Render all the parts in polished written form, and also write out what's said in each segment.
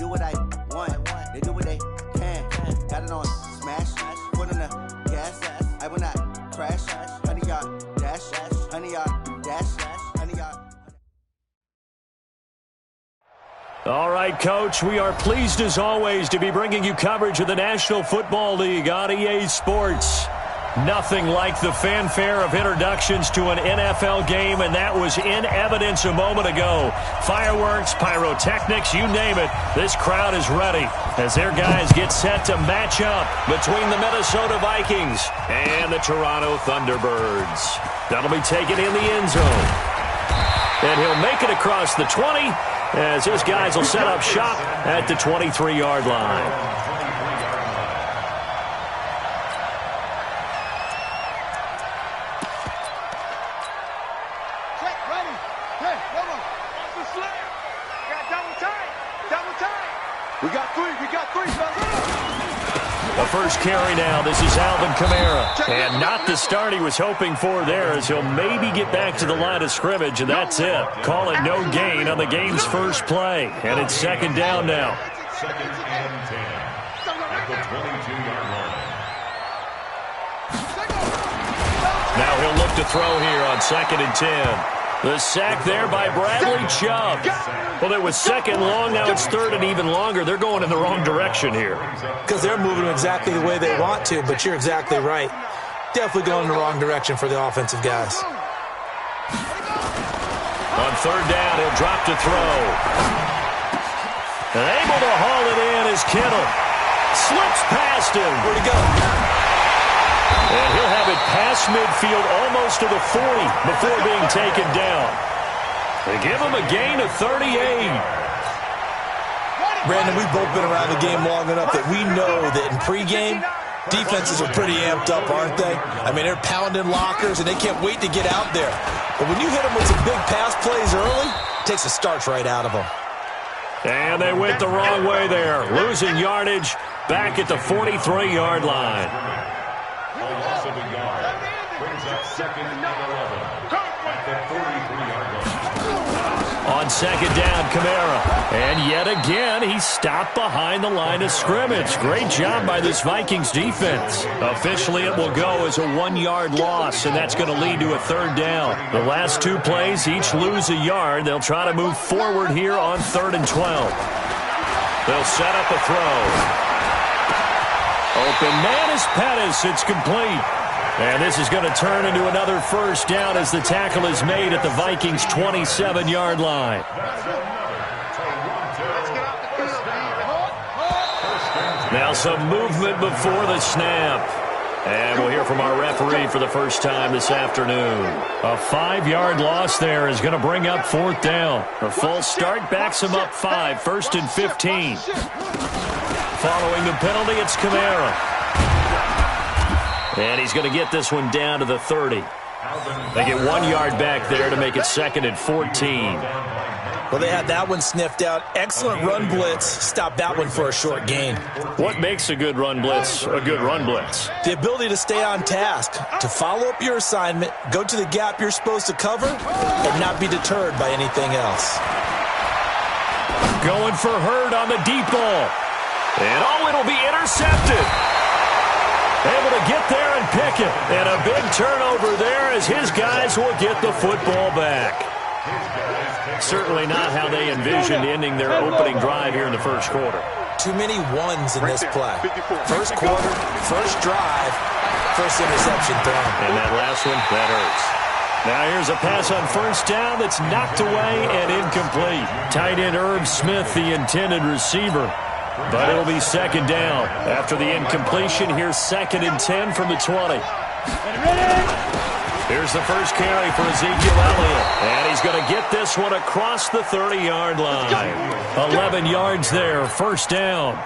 do what I want. They do what they can. Got it on smash. Foot on the gas. I will not crash. 100-yard dash. 100-yard dash. 100-yard. All right, Coach, we are pleased as always to be bringing you coverage of the National Football League on EA Sports. Nothing like the fanfare of introductions to an NFL game, and that was in evidence a moment ago. Fireworks, pyrotechnics, you name it. This crowd is ready as their guys get set to match up between the Minnesota Vikings and the Toronto Thunderbirds. That'll be taken in the end zone. And he'll make it across the 20 as his guys will set up shop at the 23-yard line. The first carry now. This is Alvin Kamara. And not the start he was hoping for there, as he'll maybe get back to the line of scrimmage, and that's it. Call it no gain on the game's first play. And it's second down now. Second and 10 at the 22-yard line. Now he'll look to throw here on second and 10. The sack there by Bradley Chubb. Well, it was second long. Now it's third and even longer. They're going in the wrong direction here. Because they're moving exactly the way they want to, but you're exactly right. Definitely going in the wrong direction for the offensive guys. On third down, he'll drop to throw. And able to haul it in is Kittle. Slips past him. Where'd he go? And he'll have it past midfield almost to the 40 before being taken down. They give him a gain of 38. Brandon, we've both been around the game long enough that we know that in pregame, defenses are pretty amped up, aren't they? I mean, they're pounding lockers, and they can't wait to get out there. But when you hit them with some big pass plays early, it takes the starch right out of them. And they went the wrong way there, losing yardage back at the 43-yard line. Second and 11 at the 43-yard line. On second down, Kamara. And yet again, he's stopped behind the line of scrimmage. Great job by this Vikings defense. Officially, it will go as a 1-yard loss, and that's going to lead to a third down. The last two plays each lose a yard. They'll try to move forward here on 3rd and 12. They'll set up a throw. Open man is Pettis. It's complete. And this is going to turn into another first down as the tackle is made at the Vikings' 27-yard line. Now some movement before the snap. And we'll hear from our referee for the first time this afternoon. A 5-yard loss there is going to bring up 4th down. A false start backs him up 5, 1st and 15. Following the penalty, it's Kamara. And he's going to get this one down to the 30. They get 1 yard back there to make it 2nd and 14. Well, they had that one sniffed out. Excellent run blitz. Stopped that one for a short gain. What makes a good run blitz a good run blitz? The ability to stay on task, to follow up your assignment, go to the gap you're supposed to cover, and not be deterred by anything else. Going for Hurd on the deep ball. And oh, it'll be intercepted. Able to get there and pick it. And a big turnover there as his guys will get the football back. Certainly not how they envisioned ending their opening drive here in the first quarter. Too many ones in this play. First quarter, first drive, first interception thrown. And that last one, that hurts. Now here's a pass on first down that's knocked away and incomplete. Tight end Irv Smith, the intended receiver. But it'll be second down. After the incompletion, here's 2nd and 10 from the 20. Here's the first carry for Ezekiel Elliott. And he's going to get this one across the 30-yard line. 11 yards there, first down.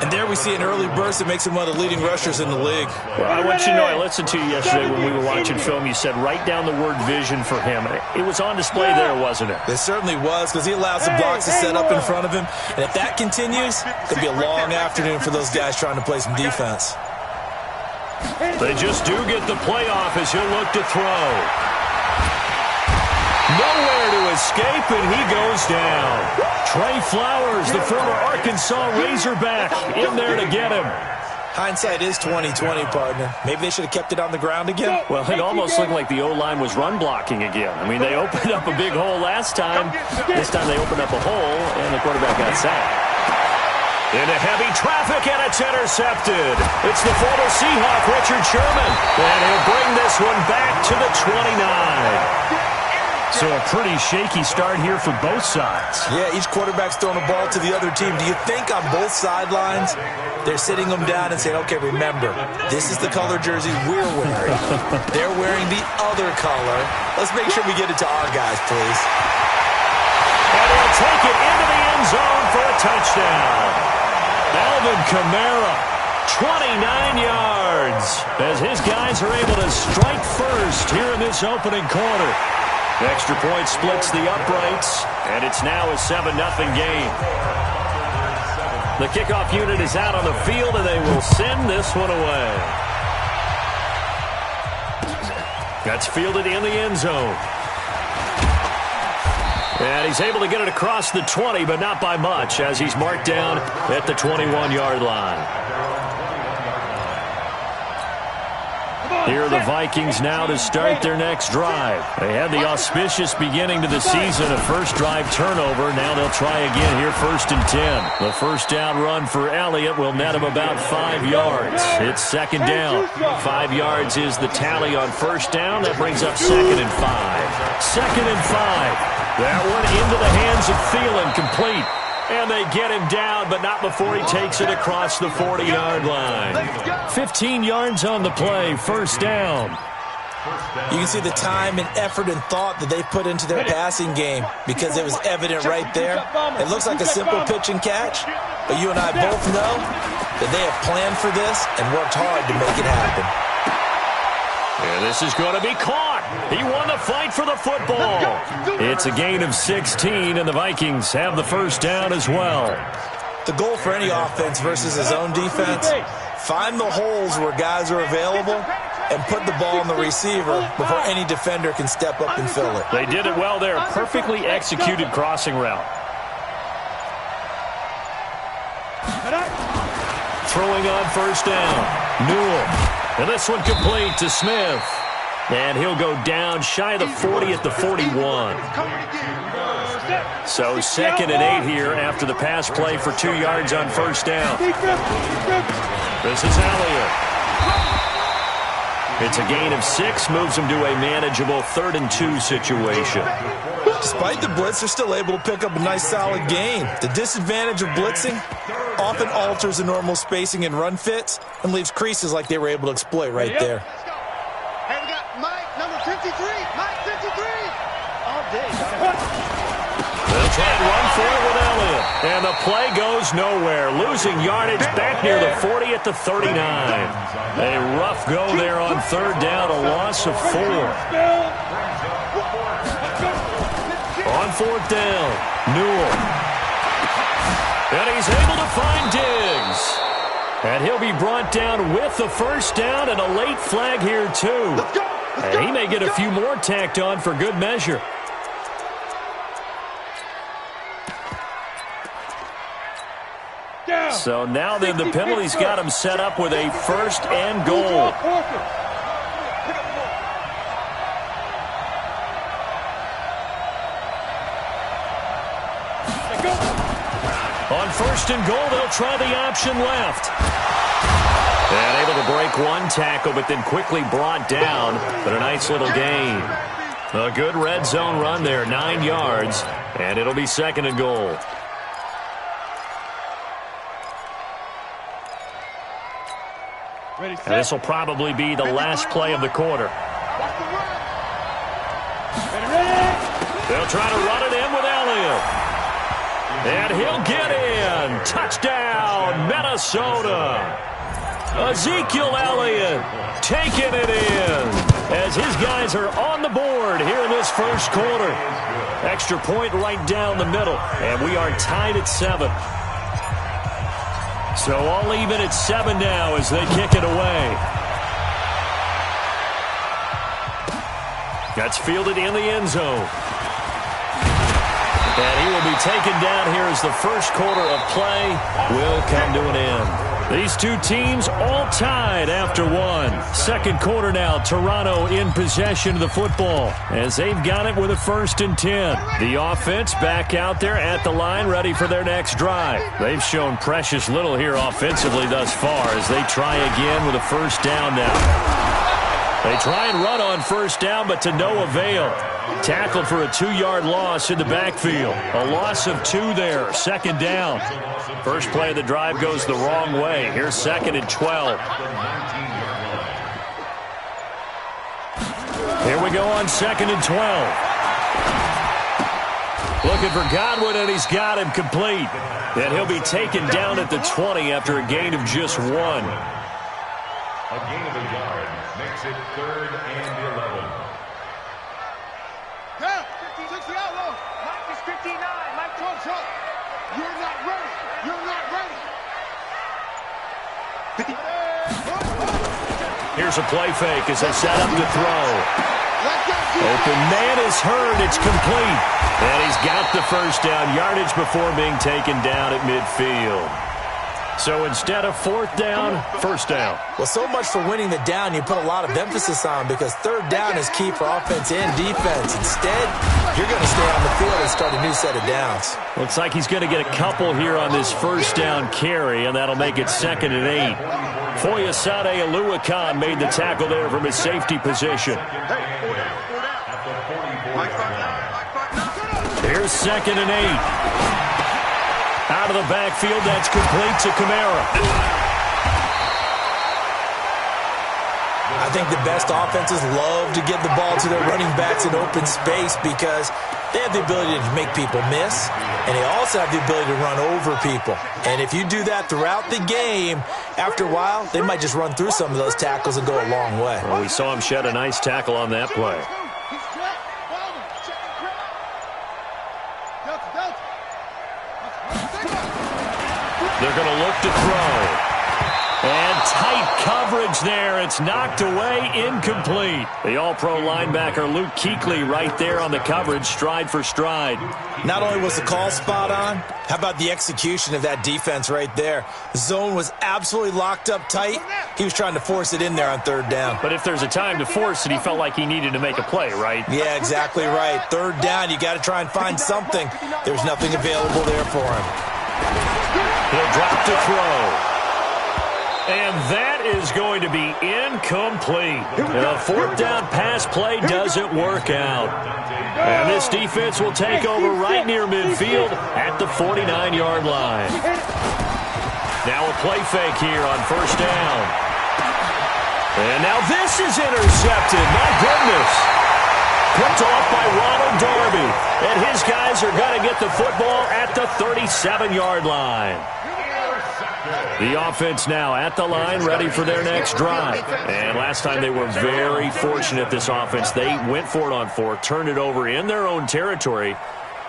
And there we see an early burst that makes him one of the leading rushers in the league. Well, I want you to know, I listened to you yesterday when we were watching film. You said write down the word vision for him. It was on display there, wasn't it? It certainly was, because he allows the blocks to set up in front of him. And if that continues, it could be a long afternoon for those guys trying to play some defense. They just do get the playoff as he'll look to throw. Nowhere to escape, and he goes down. Trey Flowers, the former Arkansas Razorback, in there to get him. Hindsight is 20/20, partner. Maybe they should have kept it on the ground again. Well, it almost looked like the O-line was run blocking again. I mean, they opened up a big hole last time. This time they opened up a hole, and the quarterback got sacked. Into heavy traffic, and it's intercepted. It's the former Seahawk, Richard Sherman. And he'll bring this one back to the 29. So a pretty shaky start here for both sides. Yeah, each quarterback's throwing the ball to the other team. Do you think on both sidelines they're sitting them down and saying, okay, remember, this is the color jersey we're wearing. They're wearing the other color. Let's make sure we get it to our guys, please. And he'll take it into the end zone for a touchdown. Alvin Kamara, 29 yards, as his guys are able to strike first here in this opening quarter. Extra point splits the uprights, and it's now a 7-0 game. The kickoff unit is out on the field, and they will send this one away. That's fielded in the end zone. And he's able to get it across the 20, but not by much, as he's marked down at the 21-yard line. Here are the Vikings now to start their next drive. They had the auspicious beginning to the season, a first drive turnover. Now they'll try again here, 1st and 10. The first down run for Elliott will net him about 5 yards. It's 2nd down. 5 yards is the tally on first down. That brings up 2nd and 5. 2nd and 5. That one into the hands of Thielen, complete. And they get him down, but not before he takes it across the 40-yard line. 15 yards on the play, 1st down. You can see the time and effort and thought that they put into their passing game because it was evident right there. It looks like a simple pitch and catch, but you and I both know that they have planned for this and worked hard to make it happen. And this is going to be caught. He won the fight for the football. It's a gain of 16, and the Vikings have the first down as well. The goal for any offense versus his own defense, find the holes where guys are available and put the ball on the receiver before any defender can step up and fill it. They did it well there. Perfectly executed crossing route. Throwing on first down. Newell. And this one complete to Smith. And he'll go down shy of the 40 at the 41. So 2nd and 8 here after the pass play for 2 yards on first down. This is Elliott. It's a gain of 6, moves him to a manageable 3rd and 2 situation. Despite the blitz, they're still able to pick up a nice solid gain. The disadvantage of blitzing often alters the normal spacing and run fits and leaves creases like they were able to exploit right there. Hey, we got Mike, number 53. Mike, 53. All day. They'll try and run for it with Elliott. And the play goes nowhere. Losing yardage back near the 40 at the 39. A rough go there on 3rd down, a loss of 4. On 4th down, Newell. And he's able to find Diggs. And he'll be brought down with the first down and a late flag here, too. And he may get a few more tacked on for good measure. So now then the penalty's got him set up with a 1st and goal. On 1st and goal, they'll try the option left. And able to break one tackle, but then quickly brought down. But a nice little gain. A good red zone run there, 9 yards. And it'll be 2nd and goal. And this will probably be the last play of the quarter. They'll try to run it in with Elliott. And he'll get in. Touchdown, Minnesota. Ezekiel Elliott taking it in as his guys are on the board here in this first quarter. Extra point right down the middle, and we are tied at 7. So all even at 7 now as they kick it away. That's fielded in the end zone. And he will be taken down here as the first quarter of play will come to an end. These two teams all tied after one. Second quarter now, Toronto in possession of the football as they've got it with a 1st and 10. The offense back out there at the line ready for their next drive. They've shown precious little here offensively thus far as they try again with a 1st down now. They try and run on 1st down, but to no avail. Tackled for a 2-yard loss in the backfield. A loss of 2 there. 2nd down. First play of the drive goes the wrong way. Here's 2nd and 12. Here we go on 2nd and 12. Looking for Godwin, and he's got him complete. And he'll be taken down at the 20 after a gain of just 1. A gain of a yard makes it 3rd and 11. Yeah, 56 the outlaw. Mike is 59. Mike Jones up. You're not ready. You're not ready. Here's a play fake as they set up to throw. Open man is heard. It's complete. And he's got the 1st down yardage before being taken down at midfield. So instead of 4th down, 1st down. Well, so much for winning the down you put a lot of emphasis on because 3rd down is key for offense and defense. Instead, you're going to stay on the field and start a new set of downs. Looks like he's going to get a couple here on this 1st down carry, and that'll make it 2nd and 8. XxLooNeYtoOn25xX's made the tackle there from his safety position. Here's 2nd and 8. Out of the backfield, that's complete to Kamara. I think the best offenses love to get the ball to their running backs in open space because they have the ability to make people miss, and they also have the ability to run over people. And if you do that throughout the game, after a while, they might just run through some of those tackles and go a long way. Well, we saw him shed a nice tackle on that play. They're going to look to throw. And tight coverage there. It's knocked away, incomplete. The all-pro linebacker Luke Kuechly right there on the coverage, stride for stride. Not only was the call spot on, how about the execution of that defense right there? The zone was absolutely locked up tight. He was trying to force it in there on 3rd down. But if there's a time to force it, he felt like he needed to make a play, right? Yeah, exactly right. 3rd down, you got to try and find something. There's nothing available there for him. He'll drop to throw. And that is going to be incomplete. The 4th down pass play doesn't work out. And this defense will take over right near midfield at the 49-yard line. Now a play fake here on 1st down. And now this is intercepted. My goodness. Picked off by Ronald Darby. And his guys are going to get the football at the 37-yard line. The offense now at the line, ready for their next drive. And last time they were very fortunate, this offense. They went for it on 4, turned it over in their own territory,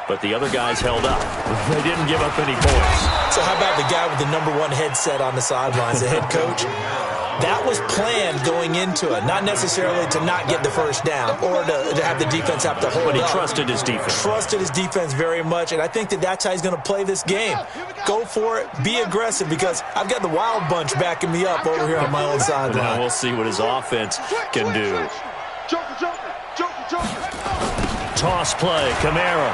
but the other guys held up. They didn't give up any points. So how about the guy with the #1 headset on the sidelines, the head coach? That was planned going into it, not necessarily to not get the 1st down or to have the defense have to hold up. But he trusted his defense. Trusted his defense very much, and I think that's how he's going to play this game. Go for it, be aggressive, because I've got the wild bunch backing me up over here on my own sideline. Now we'll see what his offense can do. Toss play, Kamara.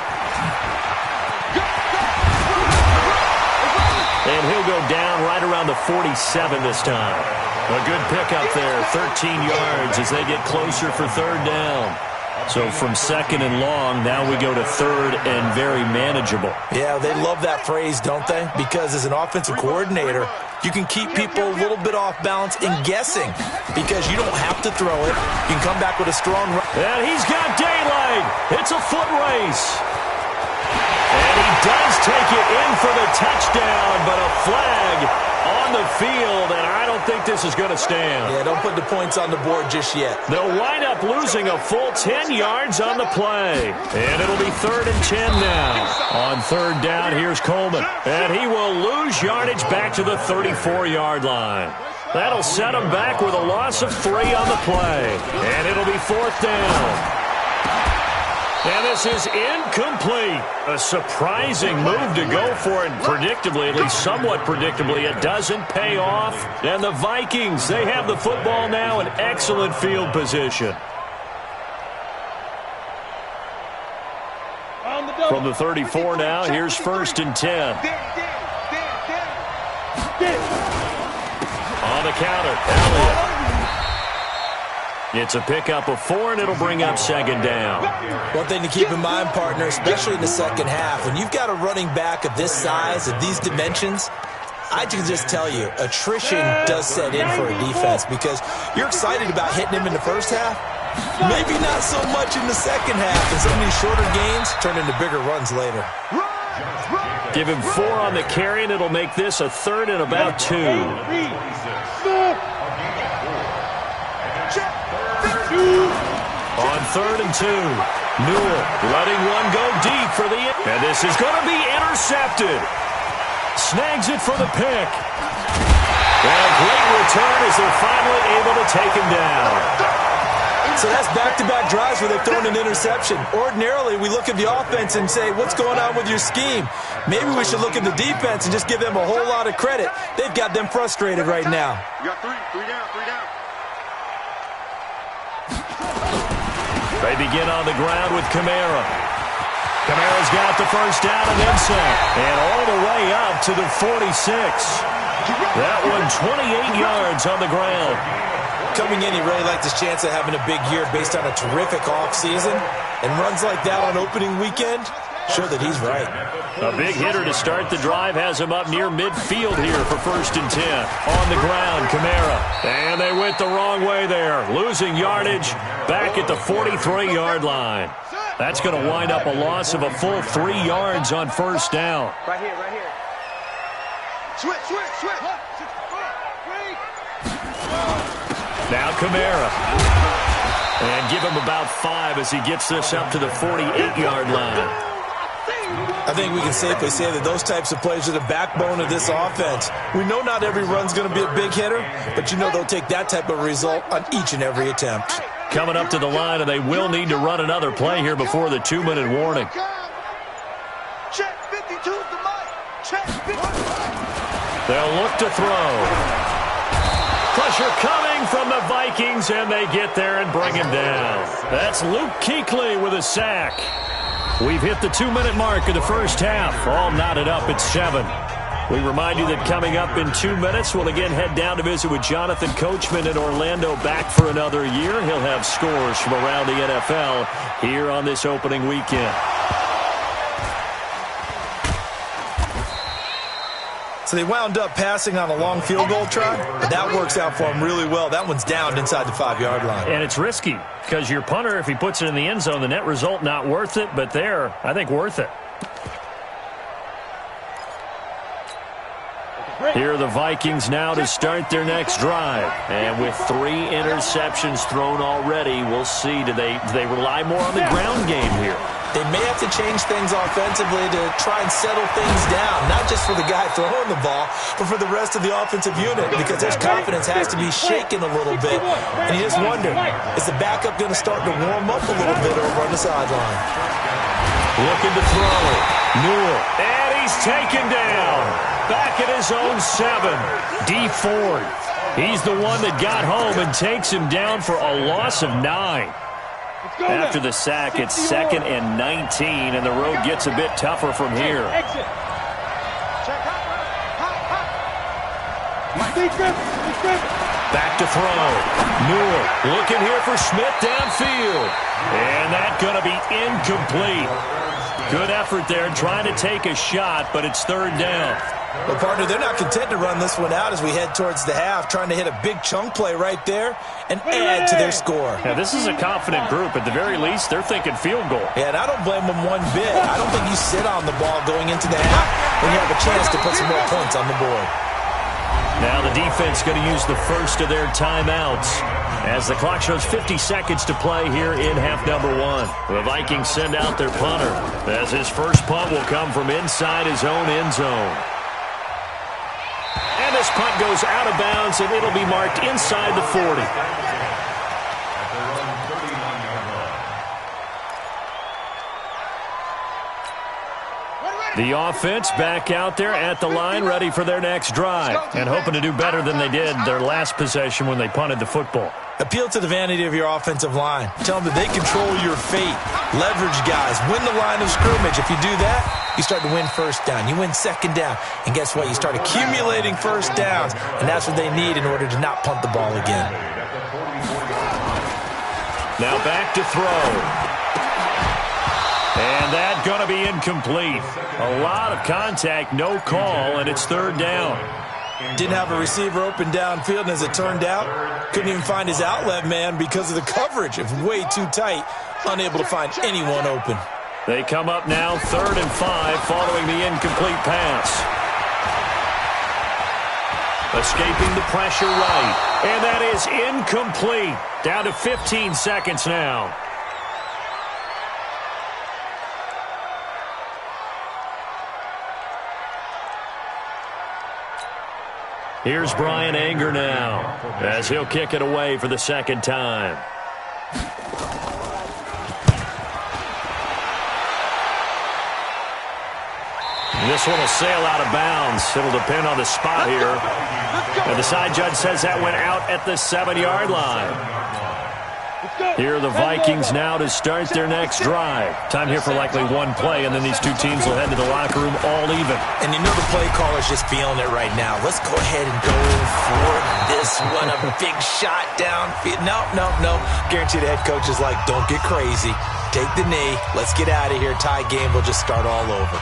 And he'll go down right around the 47 this time. A good pickup there, 13 yards as they get closer for 3rd down. So from 2nd and long, now we go to 3rd and very manageable. Yeah, they love that phrase, don't they? Because as an offensive coordinator, you can keep people a little bit off balance and guessing because you don't have to throw it. You can come back with a strong run. And he's got daylight. It's a foot race. And he does take it in for the touchdown, but a flag on the field, and I don't think this is going to stand. Yeah, don't put the points on the board just yet. They'll wind up losing a full 10 yards on the play. And it'll be 3rd and 10 now. On 3rd down, here's Coleman. And he will lose yardage back to the 34-yard line. That'll set him back with a loss of 3 on the play. And it'll be 4th down. And this is incomplete. A surprising move to go for it. Predictably, at least somewhat predictably, it doesn't pay off. And the Vikings, they have the football now in excellent field position. From the 34 now, here's 1st and 10. On the counter, Elliott. It's a pickup of 4, and it'll bring up 2nd down. One thing to keep in mind, partner, especially in the second half, when you've got a running back of this size, of these dimensions, I can just tell you, attrition does set in for a defense because you're excited about hitting him in the first half. Maybe not so much in the second half, and some of these shorter gains turn into bigger runs later. Give him 4 on the carry, and it'll make this a 3rd and about 2. On 3rd and 2, Newell letting one go deep for the... And this is going to be intercepted. Snags it for the pick. And a great return as they're finally able to take him down. So that's back-to-back drives where they've thrown an interception. Ordinarily, we look at the offense and say, what's going on with your scheme? Maybe we should look at the defense and just give them a whole lot of credit. They've got them frustrated right now. You got 3 down. They begin on the ground with Kamara. Kamara's got the first down and then some. And all the way up to the 46. That one 28 yards on the ground. Coming in, he really liked his chance of having a big year based on a terrific offseason. And runs like that on opening weekend, show that he's right. A big hitter to start the drive has him up near midfield here for 1st and 10. On the ground, Kamara. And they went the wrong way there. Losing yardage back at the 43-yard line. That's going to wind up a loss of a full 3 yards on 1st down. Right here. Switch. Now Kamara. And give him about 5 as he gets this up to the 48-yard line. I think we can safely say that those types of plays are the backbone of this offense. We know not every run's going to be a big hitter, but you know they'll take that type of result on each and every attempt. Coming up to the line, and they will need to run another play here before the 2-minute warning. Check 52's the mic. Check 52. They'll look to throw. Pressure coming from the Vikings, and they get there and bring him down. That's Luke Kuechly with a sack. We've hit the 2-minute mark of the first half. All knotted up at 7. We remind you that coming up in 2 minutes, we'll again head down to visit with Jonathan Coachman in Orlando, back for another year. He'll have scores from around the NFL here on this opening weekend. So they wound up passing on a long field goal try, but that works out for them really well. That one's down inside the 5-yard line. And it's risky because your punter, if he puts it in the end zone, the net result not worth it, but there, I think worth it. Here are the Vikings now to start their next drive. And with 3 interceptions thrown already, we'll see. Do they rely more on the ground game here? They may have to change things offensively to try and settle things down, not just for the guy throwing the ball, but for the rest of the offensive unit, because his confidence has to be shaken a little bit. And you just wonder, is the backup going to start to warm up a little bit over on the sideline? Looking to throw. Newell. And he's taken down. Back at his own 7. D Ford. He's the one that got home and takes him down for a loss of 9. After the sack, it's 2nd and 19, and the road gets a bit tougher from here. Back to throw. Newell looking here for Smith downfield. And that's going to be incomplete. Good effort there trying to take a shot, but it's 3rd down. Well, partner, they're not content to run this one out as we head towards the half, trying to hit a big chunk play right there and add to their score. Now, this is a confident group. At the very least, they're thinking field goal. Yeah, and I don't blame them one bit. I don't think you sit on the ball going into the half when you have a chance to put some more points on the board. Now the defense going to use the first of their timeouts as the clock shows 50 seconds to play here in half number 1. The Vikings send out their punter as his first punt will come from inside his own end zone. And this punt goes out of bounds, and it'll be marked inside the 40. The offense back out there at the line, ready for their next drive, and hoping to do better than they did their last possession when they punted the football. Appeal to the vanity of your offensive line. Tell them that they control your fate. Leverage guys. Win the line of scrimmage. If you do that, you start to win first down. You win second down. And guess what? You start accumulating first downs. And that's what they need in order to not punt the ball again. Now back to throw. And that's going to be incomplete. A lot of contact, no call, and it's third down. Didn't have a receiver open downfield, and as it turned out, couldn't even find his outlet man because of the coverage. It was way too tight, unable to find anyone open. They come up now 3rd and 5 following the incomplete pass. Escaping the pressure right, and that is incomplete. Down to 15 seconds now. Here's Brian Anger now, as he'll kick it away for the second time. This one will sail out of bounds. It'll depend on the spot here. And the side judge says that went out at the 7-yard line. Here are the Vikings now to start their next drive. Time here for likely one play, and then these two teams will head to the locker room all even. And you know the play caller's just feeling it right now. Let's go ahead and go for this one. A big shot downfield. No. Guarantee the head coach is like, don't get crazy. Take the knee. Let's get out of here. Tie game. We'll just start all over.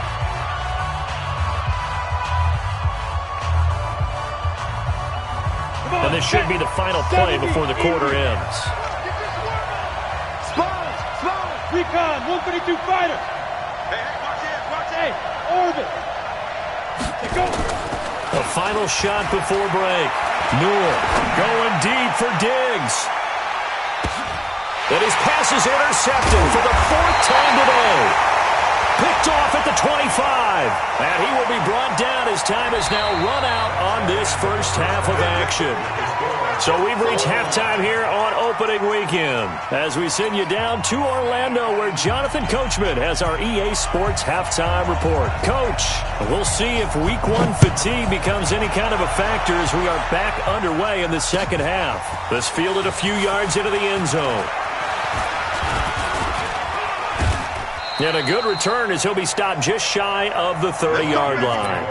And this should be the final play before the quarter ends. Recon, 152 fighter. Hey, watch it. Orbit. Go. A final shot before break. Newell going deep for Diggs. And his pass is intercepted for the 4th time today. Picked off at the 25. And he will be brought down as time is now run out on this first half of action. So we've reached halftime here on opening weekend as we send you down to Orlando where Jonathan Coachman has our EA Sports halftime report. Coach, we'll see if week 1 fatigue becomes any kind of a factor as we are back underway in the second half. This fielded a few yards into the end zone. And a good return as he'll be stopped just shy of the 30-yard line.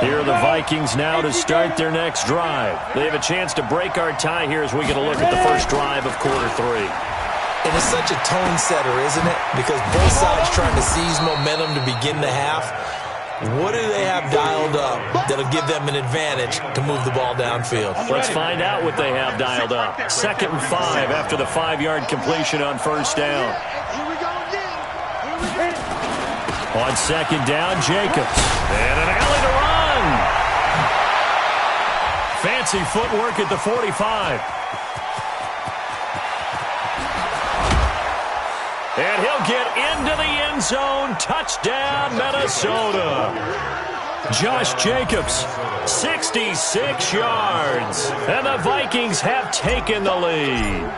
Here are the Vikings now to start their next drive. They have a chance to break our tie here as we get a look at the first drive of quarter 3. And it's such a tone setter, isn't it? Because both sides trying to seize momentum to begin the half. What do they have dialed up that'll give them an advantage to move the ball downfield? Let's find out what they have dialed up. 2nd and 5 after the 5-yard completion on first down. Here we go again. On second down, Jacobs. And an alley to run. Fancy footwork at the 45. And he'll get into the end zone. Touchdown, Minnesota. Josh Jacobs, 66 yards. And the Vikings have taken the lead.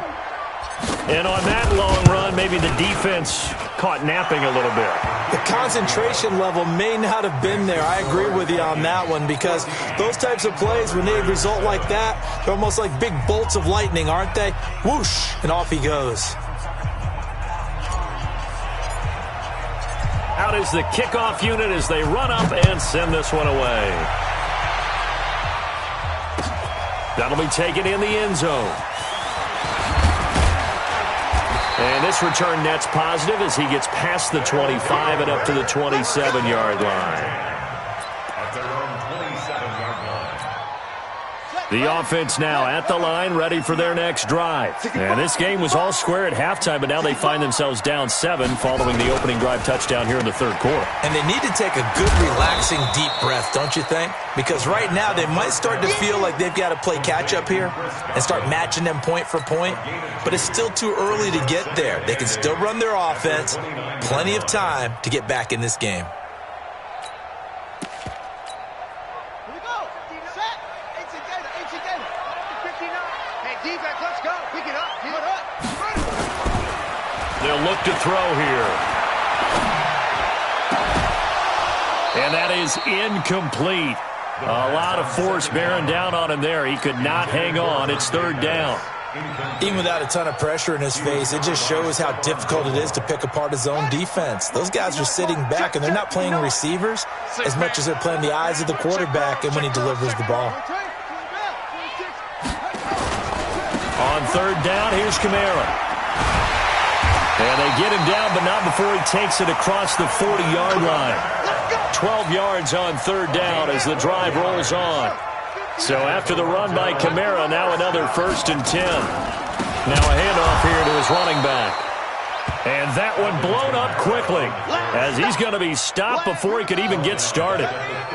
And on that long run, maybe the defense caught napping a little bit. The concentration level may not have been there. I agree with you on that one because those types of plays, when they result like that, they're almost like big bolts of lightning, aren't they? Whoosh, and off he goes. Out is the kickoff unit as they run up and send this one away. That'll be taken in the end zone. And this return net's positive as he gets past the 25 and up to the 27-yard line. The offense now at the line, ready for their next drive. And this game was all square at halftime, but now they find themselves down 7 following the opening drive touchdown here in the third quarter. And they need to take a good, relaxing, deep breath, don't you think? Because right now they might start to feel like they've got to play catch-up here and start matching them point for point. But it's still too early to get there. They can still run their offense. Plenty of time to get back in this game. They'll look to throw here. And that is incomplete. A lot of force bearing down on him there. He could not hang on. It's third down. Even without a ton of pressure in his face, it just shows how difficult it is to pick apart his own defense. Those guys are sitting back, and they're not playing receivers as much as they're playing the eyes of the quarterback and when he delivers the ball. On third down, here's Kamara. And they get him down, but not before he takes it across the 40-yard line. 12 yards on third down as the drive rolls on. So after the run by Kamara, now another 1st and 10. Now a handoff here to his running back. And that one blown up quickly as he's going to be stopped before he could even get started.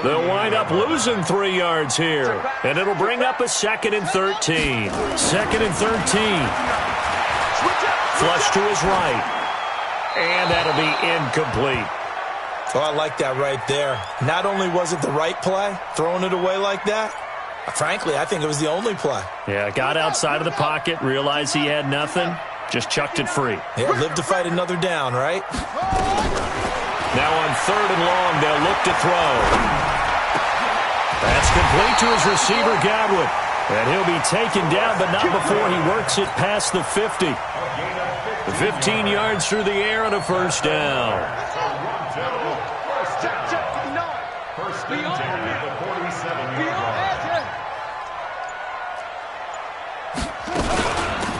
They'll wind up losing 3 yards here, and it'll bring up a 2nd and 13. 2nd and 13. Flush to his right. And that'll be incomplete. Oh, I like that right there. Not only was it the right play, throwing it away like that, frankly, I think it was the only play. Yeah, got outside of the pocket, realized he had nothing, just chucked it free. Yeah, live to fight another down, right? Now on 3rd and long, they'll look to throw. That's complete to his receiver, Godwin. And he'll be taken down, but not before he works it past the 50. 15 yards through the air and a 1st down.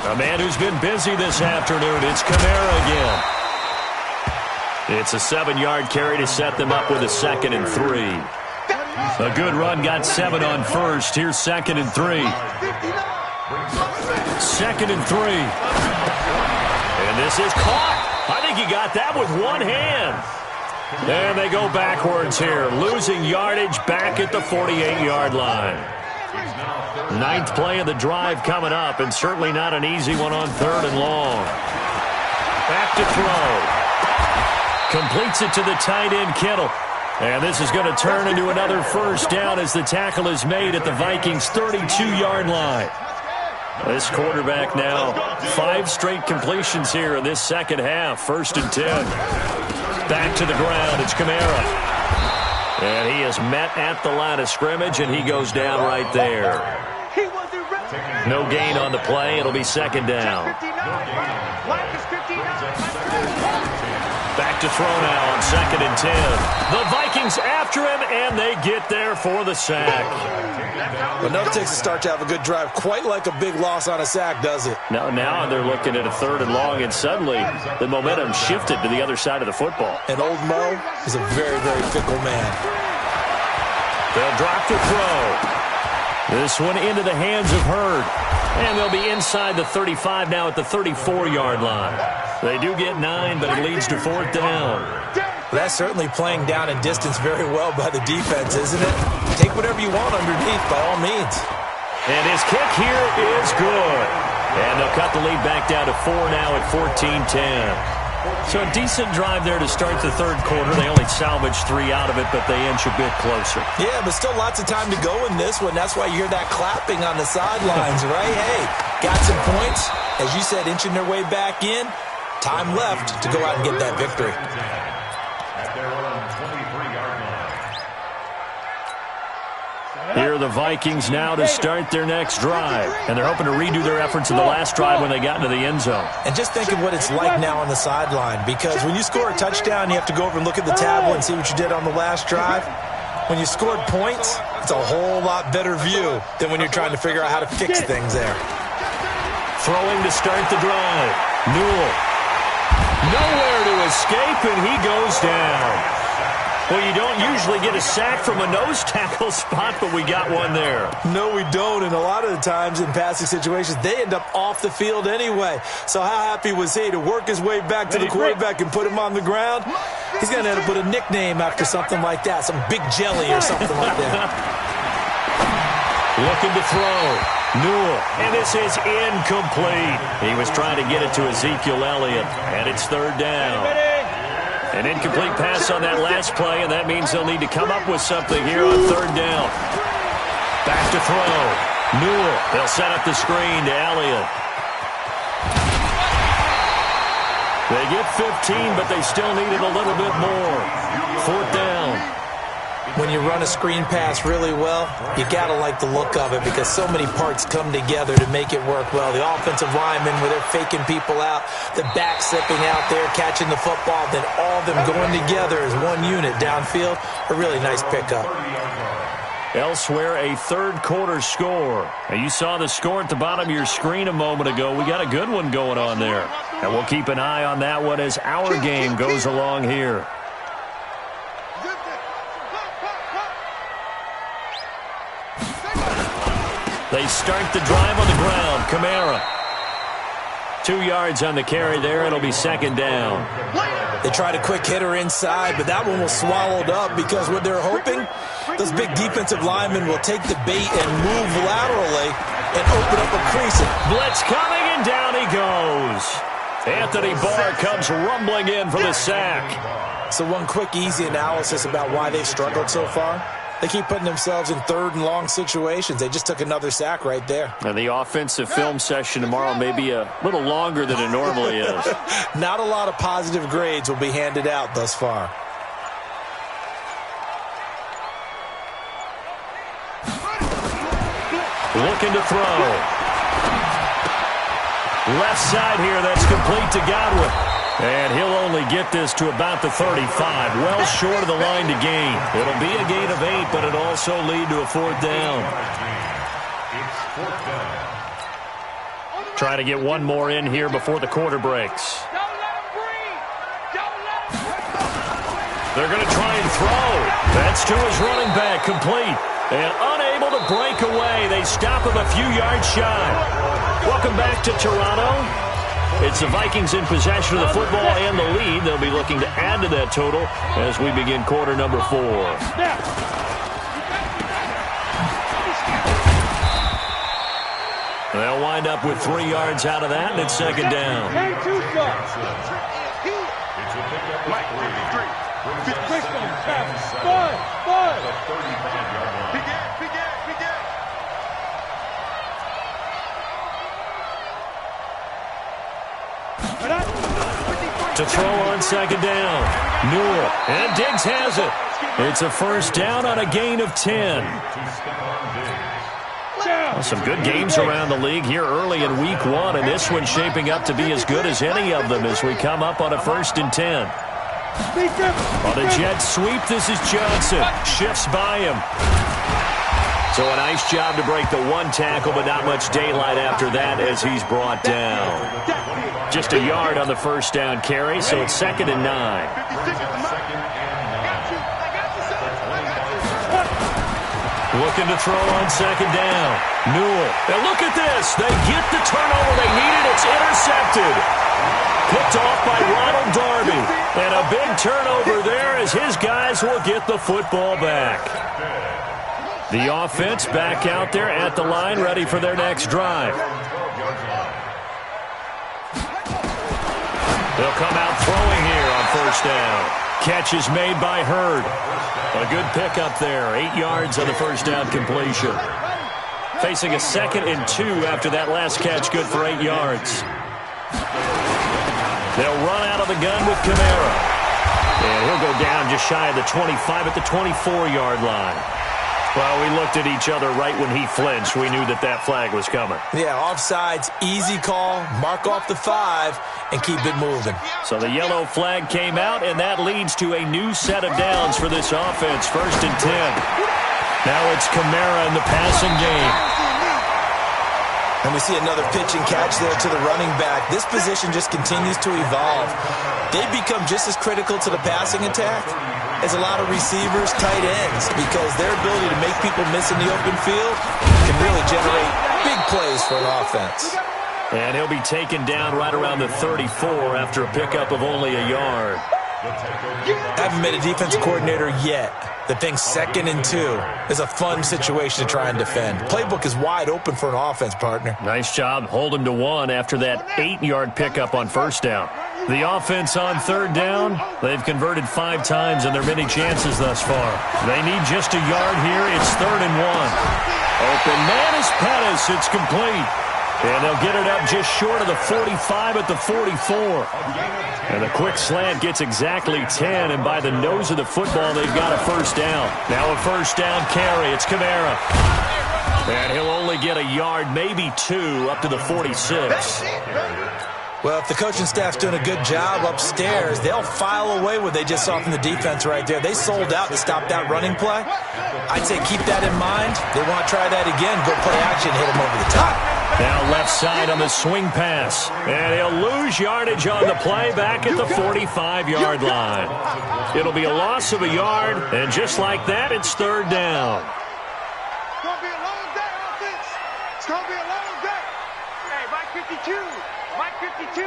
A man who's been busy this afternoon, it's Kamara again. It's a 7-yard carry to set them up with a 2nd and 3. A good run got 7 on first. Here's 2nd and 3. 2nd and 3. And this is caught. I think he got that with one hand. And they go backwards here, losing yardage back at the 48-yard line. 9th play of the drive coming up, and certainly not an easy one on 3rd and long. Back to throw. Completes it to the tight end, Kittle. And this is going to turn into another 1st down as the tackle is made at the Vikings' 32-yard line. This quarterback now, 5 straight completions here in this second half. 1st and 10. Back to the ground. It's Kamara. And he is met at the line of scrimmage, and he goes down right there. No gain on the play. It'll be 2nd down. Back to throw now on 2nd and 10. The Vikings after him, and they get there for the sack. But no, it takes a start to have a good drive. Quite like a big loss on a sack, does it? Now they're looking at a 3rd and long, and suddenly the momentum shifted to the other side of the football. And old Mo is a very, very fickle man. They'll drop to throw. This one into the hands of Hurd. And they'll be inside the 35 now at the 34-yard line. They do get 9, but it leads to 4th down. That's certainly playing down in distance very well by the defense, isn't it? Take whatever you want underneath, by all means. And his kick here is good. And they'll cut the lead back down to 4 now at 14-10. So a decent drive there to start the 3rd quarter. They only salvaged 3 out of it, but they inch a bit closer. Yeah, but still lots of time to go in this one. That's why you hear that clapping on the sidelines, right? Hey, got some points. As you said, inching their way back in. Time left to go out and get that victory. Here are the Vikings now to start their next drive. And they're hoping to redo their efforts in the last drive when they got into the end zone. And just think of what it's like now on the sideline. Because when you score a touchdown, you have to go over and look at the tablet and see what you did on the last drive. When you scored points, it's a whole lot better view than when you're trying to figure out how to fix things there. Throwing to start the drive. Newell. Nowhere to escape, and he goes down. Well, you don't usually get a sack from a nose tackle spot, but we got one there. No, we don't, and a lot of the times in passing situations, they end up off the field anyway. So how happy was he to work his way back to the quarterback and put him on the ground? He's going to end up with a nickname after something like that, some Big Jelly or something like that. Looking to throw. Newell, and this is incomplete. He was trying to get it to Ezekiel Elliott, and it's 3rd down. An incomplete pass on that last play, and that means they'll need to come up with something here on 3rd down. Back to throw. Newell, they'll set up the screen to Elliott. They get 15, but they still needed a little bit more. 4th down. when you run a screen pass really well, you got to like the look of it because so many parts come together to make it work well. The offensive linemen, where they're faking people out, the back slipping out there, catching the football, then all of them going together as one unit downfield. A really nice pickup. Elsewhere, a third-quarter score. Now, you saw the score at the bottom of your screen a moment ago. We got a good one going on there. And we'll keep an eye on that one as our game goes along here. They start the drive on the ground. Kamara. 2 yards on the carry there. It'll be second down. They tried a quick hitter inside, but that one was swallowed up because what they're hoping, those big defensive linemen will take the bait and move laterally and open up a crease. Blitz coming, and down he goes. Anthony Barr comes rumbling in for the sack. So one quick, easy analysis about why they've struggled so far. They keep putting themselves in third and long situations. They just took another sack right there. And the offensive film session tomorrow may be a little longer than it normally is. Not a lot of positive grades will be handed out thus far. Looking to throw. Left side here, that's complete to Godwin. And he'll only get this to about the 35, well short of the line to gain. It'll be a gain of 8, but it'll also lead to a fourth down. Trying to get one more in here before the quarter breaks. They're going to try and throw. That's to his running back, complete. And unable to break away. They stop him a few yards shy. Welcome back to Toronto. It's the Vikings in possession of the football and the lead. They'll be looking to add to that total as we begin quarter number 4. They'll wind up with 3 yards out of that, and it's second down. To throw on second down. Newell. And Diggs has it. It's a first down on a gain of 10. Well, some good games around the league here early in week 1, and this one's shaping up to be as good as any of them as we come up on a first and 10. On a jet sweep, this is Johnson. Shifts by him. So a nice job to break the one tackle, but not much daylight after that as he's brought down. Just a yard on the first down carry, so it's second and 9. Looking to throw on second down. Newell. And look at this. They get the turnover they needed. It's intercepted. Picked off by Ronald Darby. And a big turnover there as his guys will get the football back. The offense back out there at the line, ready for their next drive. They'll come out throwing here on first down. Catch is made by Hurd. A good pickup there. 8 yards on the first down completion. Facing a second and 2 after that last catch, good for 8 yards. They'll run out of the gun with Kamara. And he'll go down just shy of the 25 at the 24-yard line. Well, we looked at each other right when he flinched. We knew that that flag was coming. Yeah, offsides, easy call, mark off the 5, and keep it moving. So the yellow flag came out, and that leads to a new set of downs for this offense. First and 10. Now it's Kamara in the passing game. And we see another pitch and catch there to the running back. This position just continues to evolve. They become just as critical to the passing attack as a lot of receivers, tight ends, because their ability to make people miss in the open field can really generate big plays for an offense. And he'll be taken down right around the 34 after a pickup of only a yard. Haven't been a defense coordinator yet that thinks second and 2 is a fun situation to try and defend. Playbook is wide open for an offense, partner. Nice job. Hold him to 1 after that 8-yard pickup on first down. The offense on third down, they've converted 5 times in their many chances thus far. They need just a yard here. It's third and 1. Open man is Pettis. It's complete. And they'll get it up just short of the 45 at the 44. And the quick slant gets exactly 10, and by the nose of the football, they've got a first down. Now a first down carry. It's Kamara. And he'll only get a yard, maybe 2, up to the 46. Well, if the coaching staff's doing a good job upstairs, they'll file away what they just saw from the defense right there. They sold out to stop that running play. I'd say keep that in mind. They want to try that again, go play action, hit them over the top. Now left side on the swing pass. And he'll lose yardage on the play back at the 45-yard line. It'll be a loss of a yard, and just like that, it's third down. It's going to be a long day, offense. It's going to be a long day. Hey, Mike 52. Mike 52.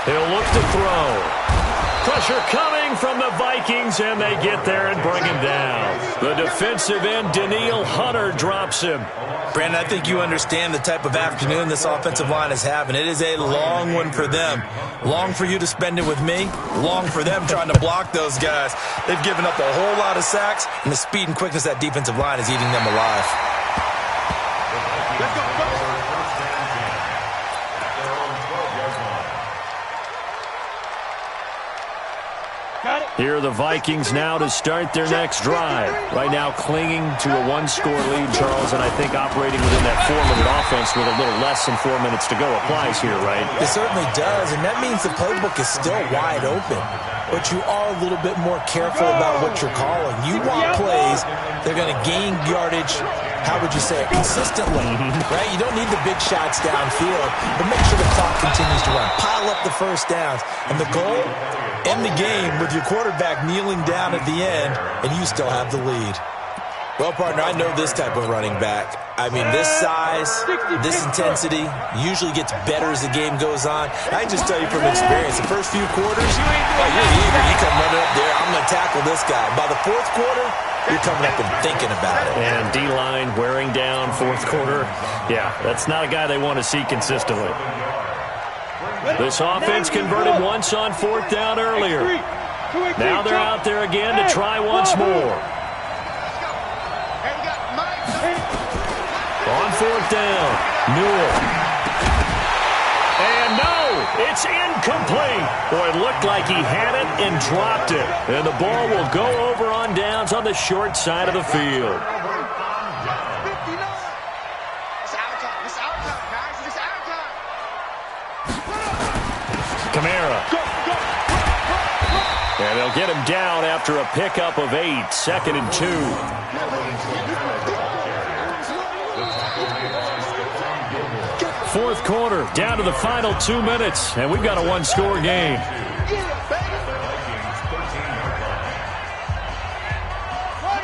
He'll look to throw. Pressure coming from the Vikings, and they get there and bring him down. The defensive end, Danielle Hunter, drops him. Brandon, I think you understand the type of afternoon this offensive line is having. It is a long one for them. Long for you to spend it with me. Long for them trying to block those guys. They've given up a whole lot of sacks, and the speed and quickness of that defensive line is eating them alive. Let's go. Here are the Vikings now to start their next drive. Right now clinging to a one-score lead, Charles, and I think operating within that 4-minute offense with a little less than 4 minutes to go applies here, right? It certainly does, and that means the playbook is still wide open. But you are a little bit more careful about what you're calling. You want plays that are going to gain yardage, how would you say it, consistently, right? You don't need the big shots downfield, but make sure the clock continues to run. Pile up the first downs. And the goal, end the game with your quarterback kneeling down at the end, and you still have the lead. Well, partner, I know this type of running back. I mean, this size, this intensity usually gets better as the game goes on. I can just tell you from experience, the first few quarters, oh, you're eager. You come running up there, I'm going to tackle this guy. By the fourth quarter, you're coming up and thinking about it. And D-line wearing down fourth quarter. Yeah, that's not a guy they want to see consistently. This offense converted once on fourth down earlier. Now they're out there again to try once more. On fourth down, Newell. And no, it's incomplete. Boy, it looked like he had it and dropped it. And the ball will go over on downs on the short side of the field. Kamara. And they'll get him down after a pickup of 8, 2nd and 2. Fourth quarter, down to the final 2 minutes, and we've got a one-score game.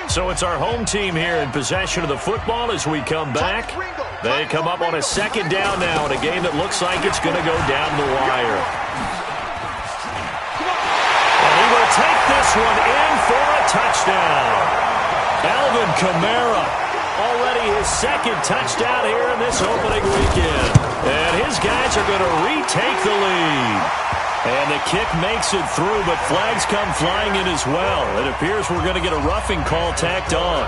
So it's our home team here in possession of the football as we come back. They come up on a second down now in a game that looks like it's going to go down the wire. And he will take this one in for a touchdown. Alvin Kamara, already his second touchdown here in this opening weekend. And his guys are going to retake the lead. And the kick makes it through, but flags come flying in as well. It appears we're going to get a roughing call tacked on.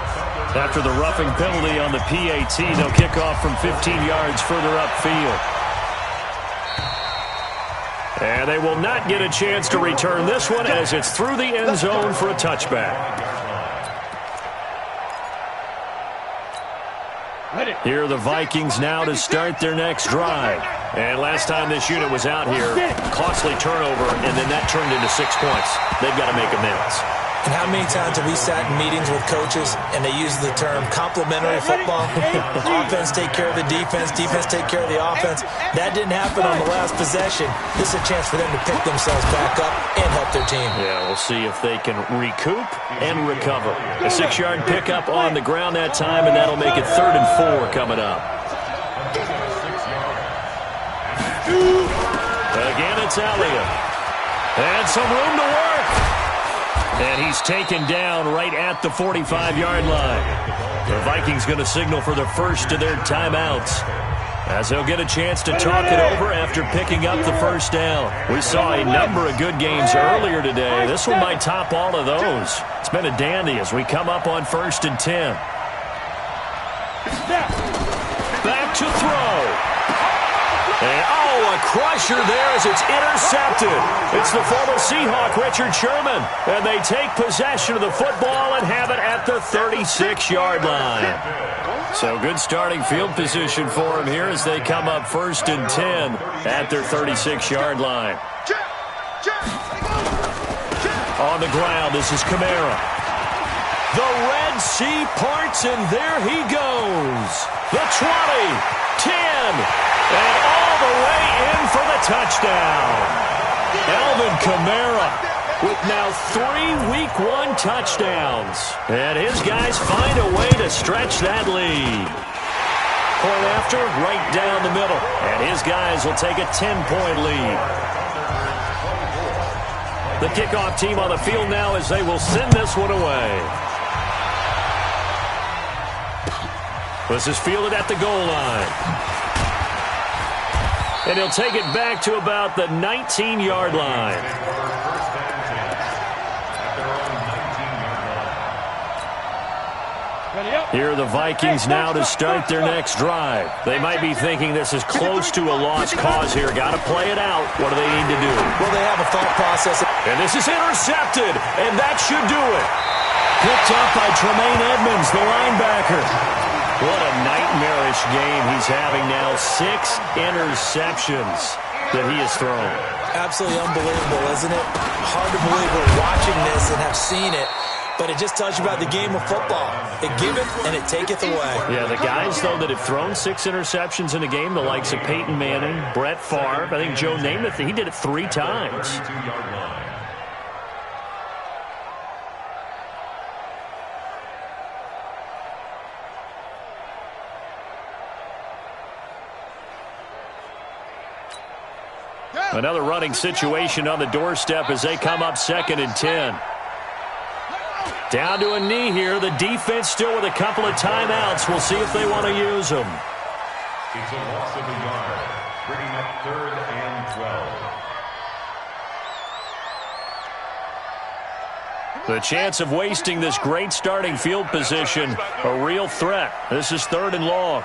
After the roughing penalty on the PAT, they'll kick off from 15 yards further upfield. And they will not get a chance to return this one as it's through the end zone for a touchback. Here are the Vikings now to start their next drive. And last time this unit was out here, costly turnover, and then that turned into 6 points. They've got to make amends. And how many times have we sat in meetings with coaches and they use the term complementary football? Offense take care of the defense, defense take care of the offense. That didn't happen on the last possession. This is a chance for them to pick themselves back up and help their team. Yeah, we'll see if they can recoup and recover. A 6-yard pickup on the ground that time, and that'll make it 3rd and 4 coming up. Again, it's Elliott. And some room to work. And he's taken down right at the 45-yard line. The Vikings going to signal for the first of their timeouts, as they'll get a chance to talk it over after picking up the first down. We saw a number of good games earlier today. This one might top all of those. It's been a dandy as we come up on 1st and 10. to throw. And, a crusher there as it's intercepted. It's the former Seahawk, Richard Sherman. And they take possession of the football and have it at the 36-yard line. So good starting field position for them here as they come up 1st and 10 at their 36-yard line. On the ground, this is Kamara. The Red Sea parts, and there he goes. The 20, 10, and all the way in for the touchdown. Alvin Kamara with now 3 Week 1 touchdowns. And his guys find a way to stretch that lead. Point after, right down the middle. And his guys will take a 10-point lead. The kickoff team on the field now as they will send this one away. This is fielded at the goal line. And he'll take it back to about the 19-yard line. Here are the Vikings now to start their next drive. They might be thinking this is close to a lost cause here. Got to play it out. What do they need to do? Well, they have a thought process. And this is intercepted, and that should do it. Picked up by Tremaine Edmonds, the linebacker. What a nightmarish game he's having now. 6 interceptions that he has thrown. Absolutely unbelievable, isn't it? Hard to believe we're watching this and have seen it. But it just tells you about the game of football. It giveth and it taketh away. Yeah, the guys, though, that have thrown 6 interceptions in a game, the likes of Peyton Manning, Brett Favre, I think Joe Namath, he did it 3 times. Another running situation on the doorstep as they come up 2nd and 10. Down to a knee here. The defense still with a couple of timeouts. We'll see if they want to use them. It's a loss of a yard, bringing up 3rd and 12. The chance of wasting this great starting field position, a real threat. This is 3rd and long.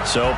So